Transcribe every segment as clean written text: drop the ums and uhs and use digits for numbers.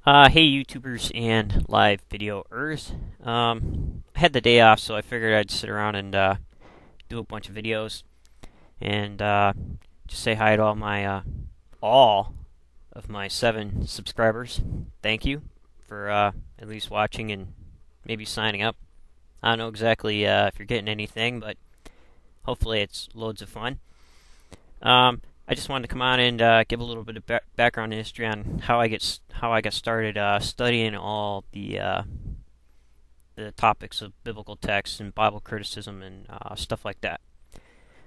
Hey YouTubers and live videoers. I had the day off, so I figured I'd sit around and do a bunch of videos and just say hi to all of my 7 subscribers. Thank you for at least watching and maybe signing up. I don't know exactly if you're getting anything, but hopefully it's loads of fun. I just wanted to come on and give a little bit of background history on how I got started studying all the topics of biblical texts and Bible criticism and stuff like that.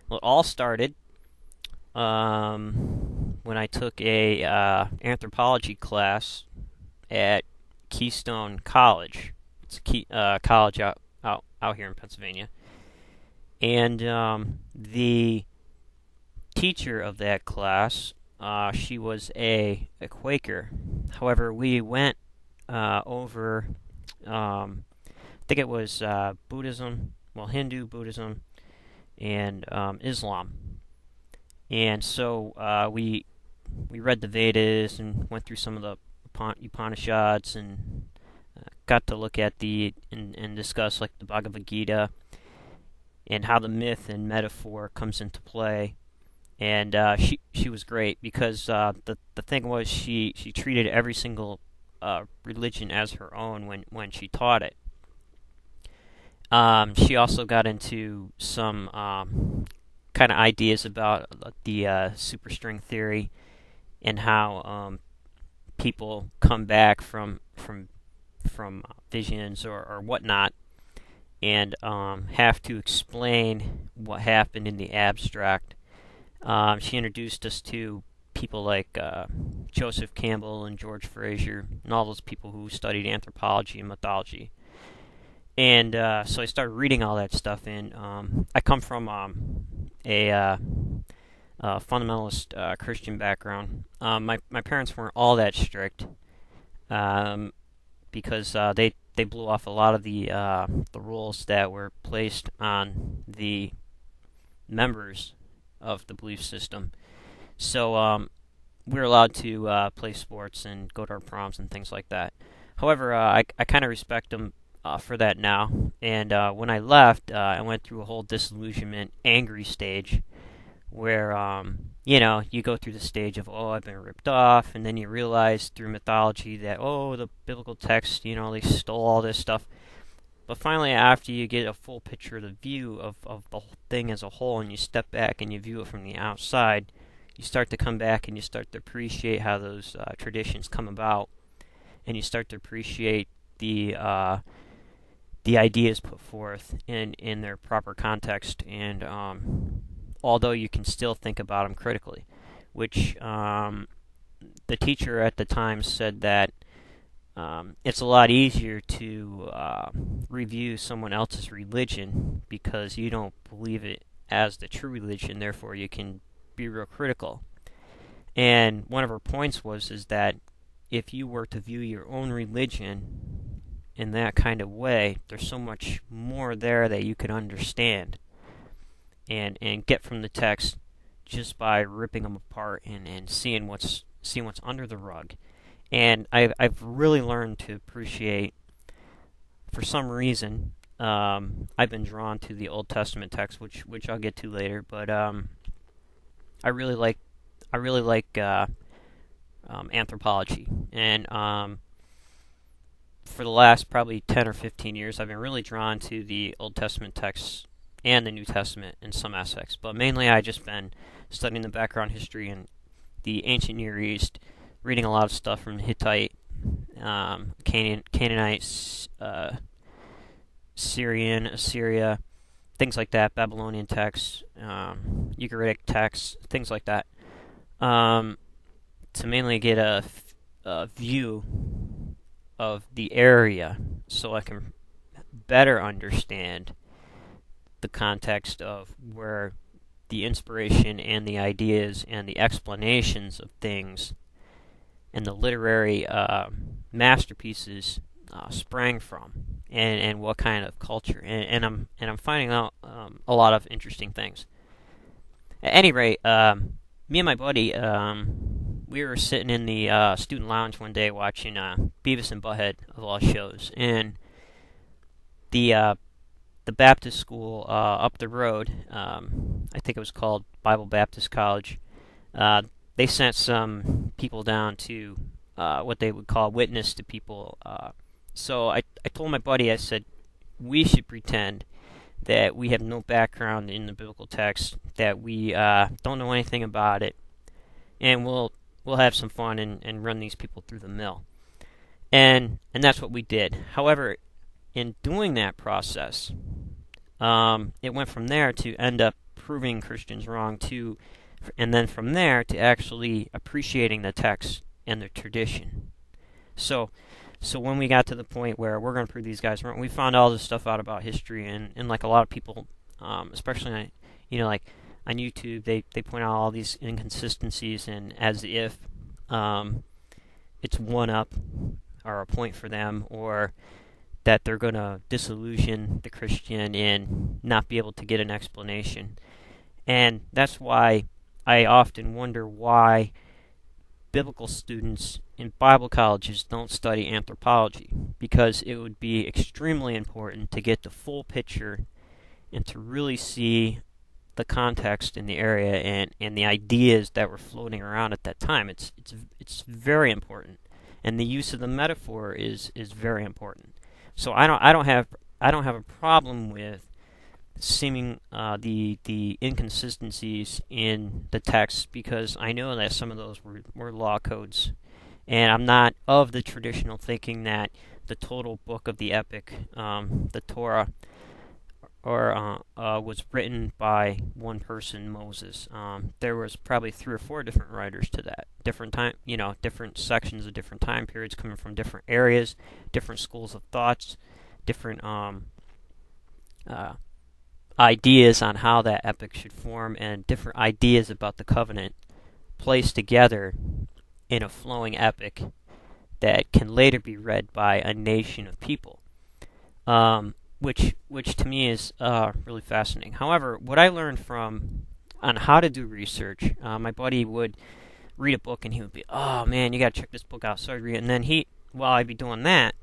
Well, it all started when I took a anthropology class at Keystone College. It's a college out here in Pennsylvania, and the teacher of that class, she was a Quaker. However, we went over, I think it was Buddhism, well, Hindu, Buddhism, and Islam. And so we read the Vedas and went through some of the Upanishads and got to look at and discuss like the Bhagavad Gita and how the myth and metaphor comes into play. And she was great because the thing was she treated every single religion as her own when she taught it. She also got into some kind of ideas about the superstring theory and how people come back from visions or whatnot and have to explain what happened in the abstract. She introduced us to people like Joseph Campbell and George Frazer and all those people who studied anthropology and mythology. And so I started reading all that stuff, and I come from a fundamentalist Christian background. My parents weren't all that strict because they blew off a lot of the rules that were placed on the members of the belief system. So we were allowed to play sports and go to our proms and things like that. However, I kind of respect them for that now. And when I left, I went through a whole disillusionment, angry stage where, you go through the stage of, oh, I've been ripped off, and then you realize through mythology that, oh, the biblical text, they stole all this stuff. But finally, after you get a full picture of the view of the whole thing as a whole, and you step back and you view it from the outside, you start to come back and you start to appreciate how those traditions come about, and you start to appreciate the ideas put forth in their proper context, and although you can still think about them critically, which the teacher at the time said that it's a lot easier to review someone else's religion because you don't believe it as the true religion, therefore you can be real critical. And one of her points is that if you were to view your own religion in that kind of way, there's so much more there that you could understand and get from the text just by ripping them apart and seeing what's under the rug. And I've really learned to appreciate, for some reason, I've been drawn to the Old Testament text, which I'll get to later. But I really like anthropology, and for the last probably 10 or 15 years, I've been really drawn to the Old Testament texts and the New Testament in some aspects. But mainly, I've just been studying the background history in the ancient Near East, reading a lot of stuff from Hittite, Canaanite, Syrian, Assyria, things like that, Babylonian texts, Ugaritic texts, things like that, to mainly get a view of the area so I can better understand the context of where the inspiration and the ideas and the explanations of things and the literary masterpieces sprang from, and what kind of culture, and I'm finding out a lot of interesting things. At any rate, me and my buddy, we were sitting in the student lounge one day watching Beavis and Butthead of all shows, and the the Baptist school up the road, I think it was called Bible Baptist College. They sent some people down to what they would call witness to people. So I told my buddy, I said, we should pretend that we have no background in the biblical text, that we don't know anything about it, and we'll have some fun and run these people through the mill. And that's what we did. However, in doing that process, it went from there to end up proving Christians wrong, and then from there to actually appreciating the text and the tradition. So when we got to the point where we're going to prove these guys wrong, we found all this stuff out about history, and like a lot of people, especially like on YouTube, they point out all these inconsistencies, and as if it's one up or a point for them, or that they're going to disillusion the Christian and not be able to get an explanation. And that's why I often wonder why biblical students in Bible colleges don't study anthropology, because it would be extremely important to get the full picture and to really see the context in the area and the ideas that were floating around at that time. It's very important, and the use of the metaphor is very important. So I don't have a problem with seeming the inconsistencies in the text, because I know that some of those were law codes, and I'm not of the traditional thinking that the total book of the epic, the Torah, was written by one person, Moses. There was probably 3 or 4 different writers to that, different sections of different time periods, coming from different areas, different schools of thoughts, different ideas on how that epic should form, and different ideas about the covenant placed together in a flowing epic that can later be read by a nation of people, which to me is really fascinating. However, what I learned on how to do research, my buddy would read a book and he would be, oh man, you gotta check this book out, so I'd read it, and then while I'd be doing that,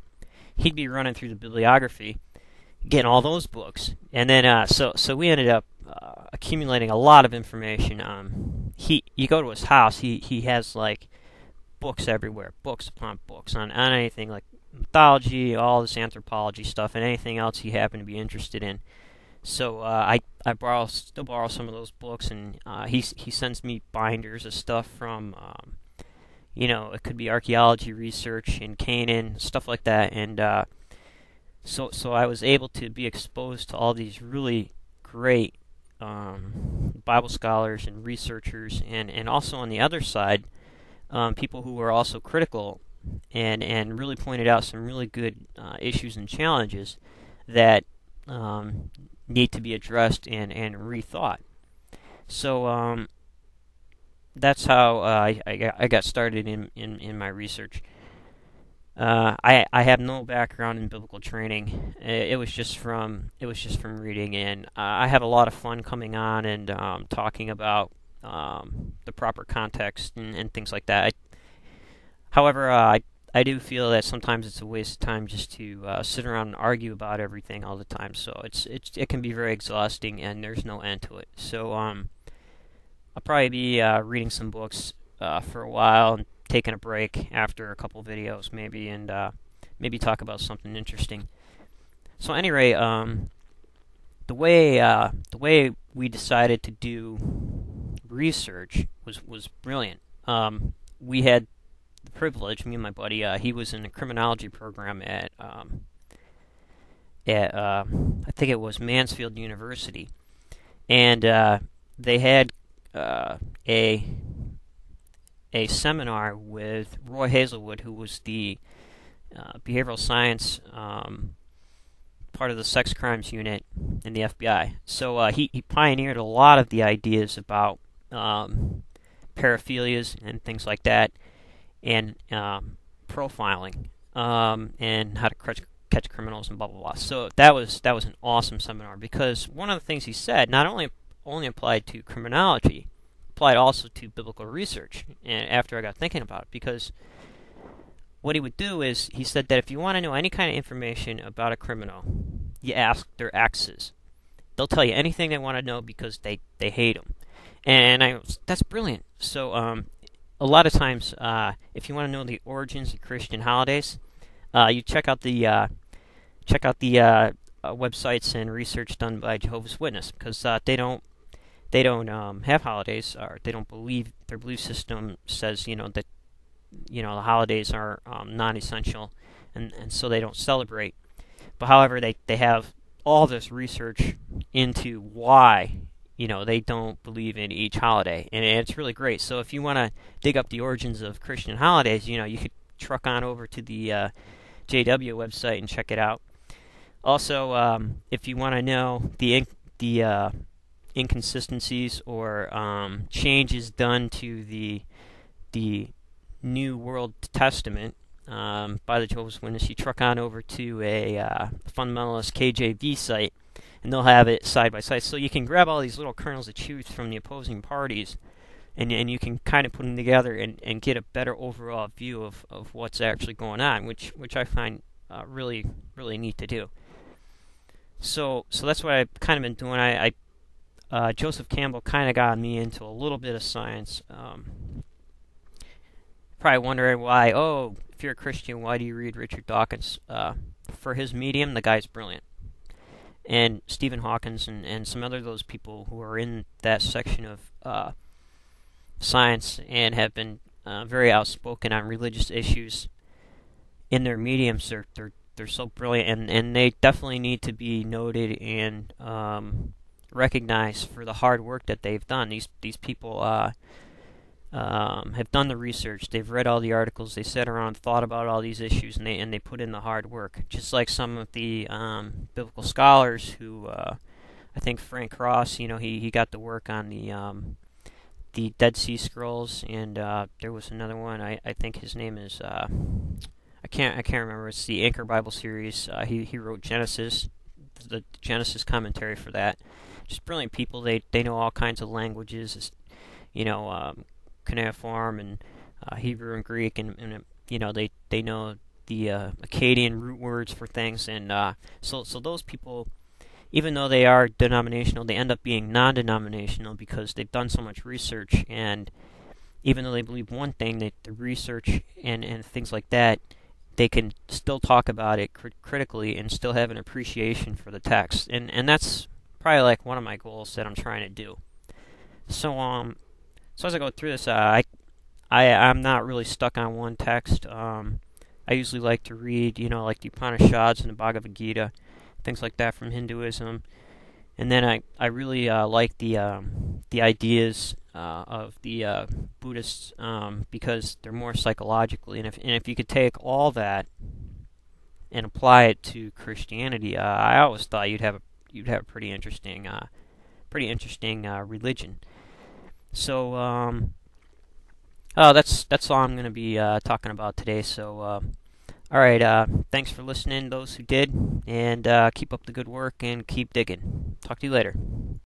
he'd be running through the bibliography, getting all those books, and then so we ended up accumulating a lot of information. You go to his house, he has like books everywhere, books upon books on anything like mythology, all this anthropology stuff, and anything else he happened to be interested in. So I still borrow some of those books, and he sends me binders of stuff from it could be archaeology research in Canaan, stuff like that, and so I was able to be exposed to all these really great Bible scholars and researchers, and also on the other side, people who were also critical and really pointed out some really good issues and challenges that need to be addressed and rethought. So that's how I got started in my research. I have no background in biblical training. It was just from reading, and I have a lot of fun coming on and talking about the proper context and things like that. However, I do feel that sometimes it's a waste of time just to sit around and argue about everything all the time. So it can be very exhausting, and there's no end to it. So I'll probably be reading some books for a while and taking a break after a couple videos maybe, and maybe talk about something interesting. So anyway, the way we decided to do research was brilliant. We had the privilege, me and my buddy, he was in a criminology program at I think it was Mansfield University, and they had a seminar with Roy Hazelwood, who was the behavioral science part of the sex crimes unit in the FBI. So he pioneered a lot of the ideas about paraphilias and things like that, and profiling, and how to catch criminals and blah blah blah. So that was an awesome seminar, because one of the things he said not only applied to criminology, applied also to biblical research. And after I got thinking about it, because what he would do is he said that if you want to know any kind of information about a criminal, you ask their exes. They'll tell you anything they want to know because they hate them. And that's brilliant. So a lot of times, if you want to know the origins of Christian holidays, you check out the websites and research done by Jehovah's Witnesses, because they don't have holidays, or they don't believe, their belief system says that the holidays are non-essential, and so they don't celebrate. But however, they have all this research into why they don't believe in each holiday, and it's really great. So if you want to dig up the origins of Christian holidays, you could truck on over to the JW website and check it out. Also, if you want to know the inconsistencies or changes done to the New World Testament by the Jehovah's Witnesses, you truck on over to a fundamentalist KJV site, and they'll have it side by side. So you can grab all these little kernels of truth from the opposing parties, and you can kind of put them together and get a better overall view of what's actually going on, which I find really, really neat to do. So that's what I've kind of been doing. Joseph Campbell kind of got me into a little bit of science. Probably wondering why, if you're a Christian, why do you read Richard Dawkins? For his medium, the guy's brilliant. And Stephen Hawkins and some other those people who are in that section of science and have been very outspoken on religious issues in their mediums, they're so brilliant, and they definitely need to be noted and recognized for the hard work that they've done. These people have done the research. They've read all the articles. They sat around and thought about all these issues, and they put in the hard work. Just like some of the biblical scholars who, I think Frank Cross, he got to work on the Dead Sea Scrolls, and there was another one. I think his name is I can't remember. It's the Anchor Bible series. He wrote Genesis, the Genesis commentary for that. Just brilliant people. They know all kinds of languages, cuneiform and Hebrew and Greek, and they know the Akkadian root words for things, and so those people, even though they are denominational, they end up being non-denominational because they've done so much research, and even though they believe one thing, the research and things like that, they can still talk about it critically and still have an appreciation for the text, and that's probably like one of my goals that I'm trying to do. So as I go through this, I'm not really stuck on one text. I usually like to read, like the Upanishads and the Bhagavad Gita, things like that from Hinduism, and then I really like the ideas of the Buddhists because they're more psychologically, and if you could take all that and apply it to Christianity, I always thought you'd have a pretty interesting religion. So that's all I'm going to be talking about today. So all right, thanks for listening, those who did, and keep up the good work and keep digging. Talk to you later.